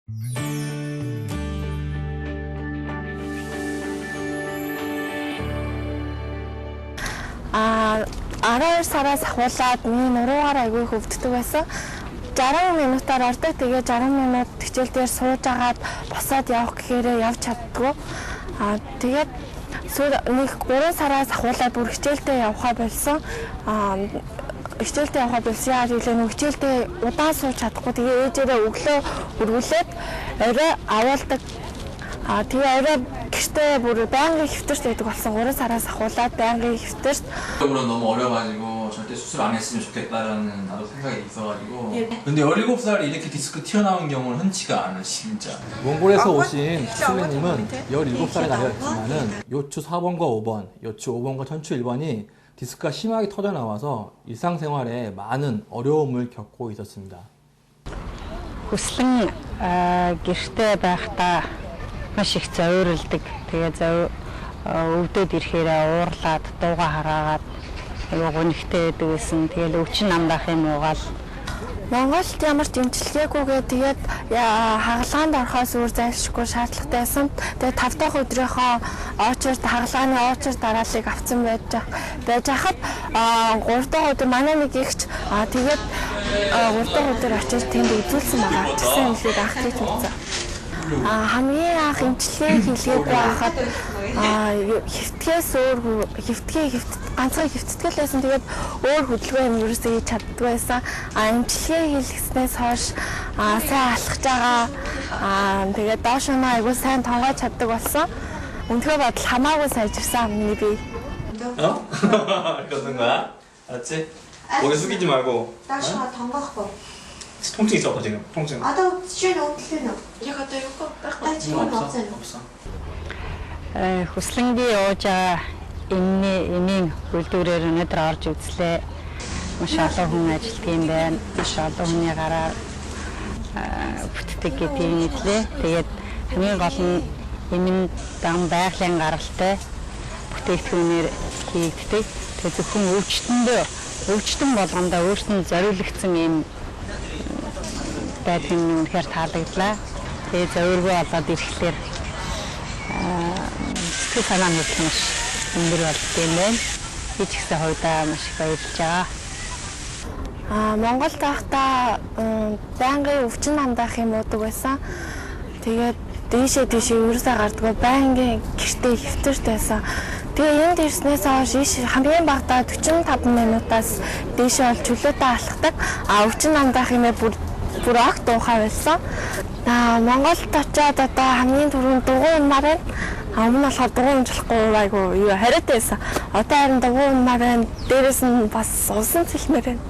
12 сараас ахуулаад миний нуруугаар айгүй хөвддөг байсан. 60 минутаар ордог. Тэгээ 60 минут хичээл дээр сууж агаад босоод явах гэхээр явж чаддгүй. Тэгээд нэг 3 сараас ахуулаад бүр хичээлдээ явхаа болсон. Хичээлдээ явхаа болсон яа гэвэл нэг хичээлдээ удаан сууж чадахгүй. Тэгээ ээжээрээ өглөө өргүүлээд орой авуулдаг. Тэгээ орой гэртээ бүр байнгын хэвтэрч байдаг болсон. 3 сараас ахуулаад байнгын хэвтэрч. 적으로 너무 어려가지고 절대 수술 안 했으면 좋겠다라는 나도 생각이 있어가지고. 근데 17살에 이렇게 디스크 튀어나온 경우는 흔치가 않아 진짜. 몽골에서 오신 수슬리님은 17살에 나이였지만은 요추 4번과 5번, 요추 5번과 천추 1번이 디스크가 심하게 터져 나와서 일상생활에 많은 어려움을 겪고 있었습니다. хүслэн гэртээ байхдаа маш их зовирлдаг. Тэгээ өвдөд ирэхээр уурлаад дууга хараагаад гонхтой байдаг гэсэн. Тэгэл өвчин намдах юм уугаал. Монголд ямар ч имчилгээгүйгээ тэгээд хагалгаанд орохоос өөр зайлшгүй шаардлагатай байсан. Тэгээд 5 дахь өдрийнхөө хагалгааны очор дарааллыг авсан байж хахад 3 дахь өдөр манай нэг ихч тэгээд 3 дахь өдөр очиж тэнд үзүүлсэн байгаа. Тэгсэн юмлыг анхлаж үзсэн. Хамгийн анх имчилгээ хийлгээд байхад хөвтгээс өөр ганцхан хөвтгөл байсан. Тэгээд өөр хөдөлгөөн юм ерөөсөө хийж чаддгүй байсан. Имчилгээ хийлгэснээс хойш сайн алхаж байгаа. Тэгээд доош нь айгүй сайн тонгож чаддаг болсон. Өнөхөө бодол хамаагүй сайжирсан миний бие. 그러는 거야? 알았지? 고개 숙이지 말고. 다시가 담가고. 통증 있어 지금? 통증. 나 쉬는 어떻게 나? Ягаад аюугүй 나 지금 없어요. 없어. Хүслэнгийн ууж энэний үйлдвэрээр өнөдөр орж үзлээ. Маш олон хүн ажилладаг юм байна. Маш олон хүний гараар бүтдэг гэдэг юм лээ. Тэгээд хамгийн гол нь энэ дан байгалийн гаралтай бүтээгдэхүүнээр хийгддэг. Тэгээд зөвхөн өвчтөн болгондоо өөртөө зориулагдсан юм байдаг нь үнэхээр таалагдлаа. Тэгээд зөвөргөө болоод ирэхлээр сэтгэл санаа нь маш өндөр болдог юм байна. Би ч гэсэн хувьдаа маш их баярлж байгаа. Монголд байхдаа байнгын өвчин намдах юм уудаг байсан. Тэгээд дээшээ ерөөсөө гардгүй байнгын гэртээ хэвтэрч байсан. Тэгээ энд ирснээс хойш хамгийн багадаа 45 минутаас дээшээ бол чөлөөтэй алхдаг. Өвчин намдах юм бүр огт уухай байсан. Монголд очиод одоо хамгийн түрүүнд дугуй унмаар байна. Өмнө болохоор дугуй унжлахгүй айгу хариутай байсан. Одоо харин дугуй унмаар байна. Дээрээс нь бас усан цэлмээр байна.